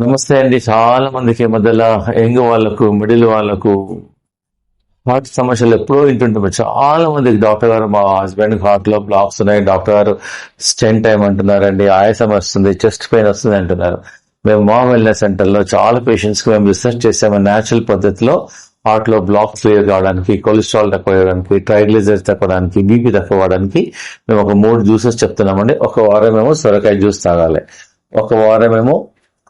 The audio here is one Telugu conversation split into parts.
నమస్తే అండి. చాలా మందికి ఈ మధ్యలో యంగ్ వాళ్ళకు, మిడిల్ వాళ్ళకు హార్ట్ సమస్యలు ఎప్పుడో వింటుంటాం. చాలా మందికి డాక్టర్ గారు మా హస్బెండ్ హార్ట్ లో బ్లాక్స్ ఉన్నాయి, డాక్టర్ గారు స్టెంట్ టైం అంటున్నారండి, ఆయాసం వస్తుంది, చెస్ట్ పెయిన్ వస్తుంది అంటున్నారు. మేము మా వెల్నెస్ సెంటర్ లో చాలా పేషెంట్స్ కి మేము రీసెర్చ్ చేసాము. న్యాచురల్ పద్ధతిలో హార్ట్ లో బ్లాక్ క్లియర్ కావడానికి, కొలెస్ట్రాల్ తక్కువ అవ్వడానికి, ట్రైగ్లిజరైడ్స్ తక్కువడానికి, బీపీ తక్కువ అవడానికి మేము ఒక 3 జ్యూసెస్ చెప్తున్నామండి. ఒక వారం ఏమో సొరకాయ జ్యూస్ తాగాలి, ఒక వారం ఏమో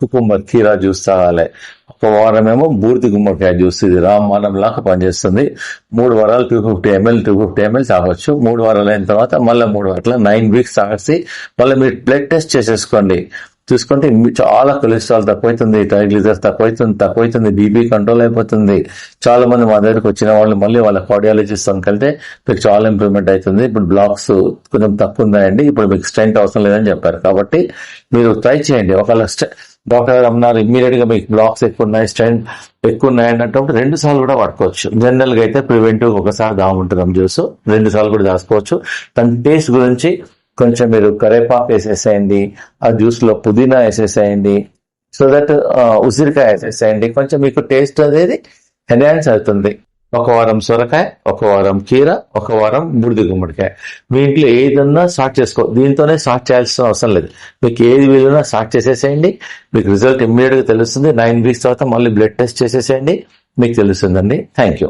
కుకుంబర్ కీరా జ్యూస్ తాగాలి, ఒక వారమేమో బూర్తి గుమ్మడికాయ జ్యూస్. ఇది రామబాణం లాగా పనిచేస్తుంది. 3 వారాలు 250 ml తాగొచ్చు. 3 వారాలు అయిన తర్వాత మళ్ళీ 3 వారాలు 9 weeks తాగేసి మళ్ళీ మీరు బ్లడ్ టెస్ట్ చేసేసుకోండి. చూసుకుంటే చాలా కొలెస్ట్రాల్ తక్కువైతుంది, ట్రైగ్లిజరైడ్స్ తక్కువైతుంది, బీపీ కంట్రోల్ అయిపోతుంది. చాలా మంది మా దగ్గరకు వచ్చిన వాళ్ళు మళ్ళీ వాళ్ళ కార్డియాలజిస్ట్ వెళ్తే మీకు చాలా ఇంప్రూవ్మెంట్ అవుతుంది. ఇప్పుడు బ్లాక్స్ కొంచెం తక్కువ ఉన్నాయండి, ఇప్పుడు మీకు స్టెంట్ అవసరం లేదని చెప్పారు. కాబట్టి మీరు ట్రై చేయండి. ఒకవేళ డాక్టర్ గారు అన్నారు ఇమ్మీడియట్ గా మీకు బ్లాక్స్ ఎక్కువ ఉన్నాయి, స్టెంట్ ఎక్కువ ఉన్నాయి అన్నట్టు 2 సార్లు కూడా పడుకోవచ్చు. జనరల్ గా అయితే ప్రివెంటివ్ ఒకసారి దాగుంటున్నాం జ్యూస్, 2 సార్లు కూడా దాచుకోవచ్చు. దాని టేస్ట్ గురించి కొంచెం మీరు కరేపాకు వేసేసేయండి, ఆ జ్యూస్ లో పుదీనా వేసేసేయండి, సో దట్ ఉసిరికాయ వేసేసేయండి. కొంచెం మీకు టేస్ట్ అనేది ఎన్హాన్స్ అవుతుంది. ఒక వారం సొరకాయ, ఒక వారం కీర, ఒక వారం బూడిద గుమ్మడికాయ. మీ ఇంట్లో ఏదన్నా స్టార్ట్ చేసుకో, దీంతోనే స్టార్ట్ చేయాల్సిన అవసరం లేదు. మీకు ఏది వీలున్నా స్టార్ట్ చేసేసేయండి. మీకు రిజల్ట్ ఇమ్మీడియట్ గా తెలుస్తుంది. 9 weeks తర్వాత మళ్ళీ బ్లడ్ టెస్ట్ చేసేసేయండి, మీకు తెలుస్తుందండి. Thank you.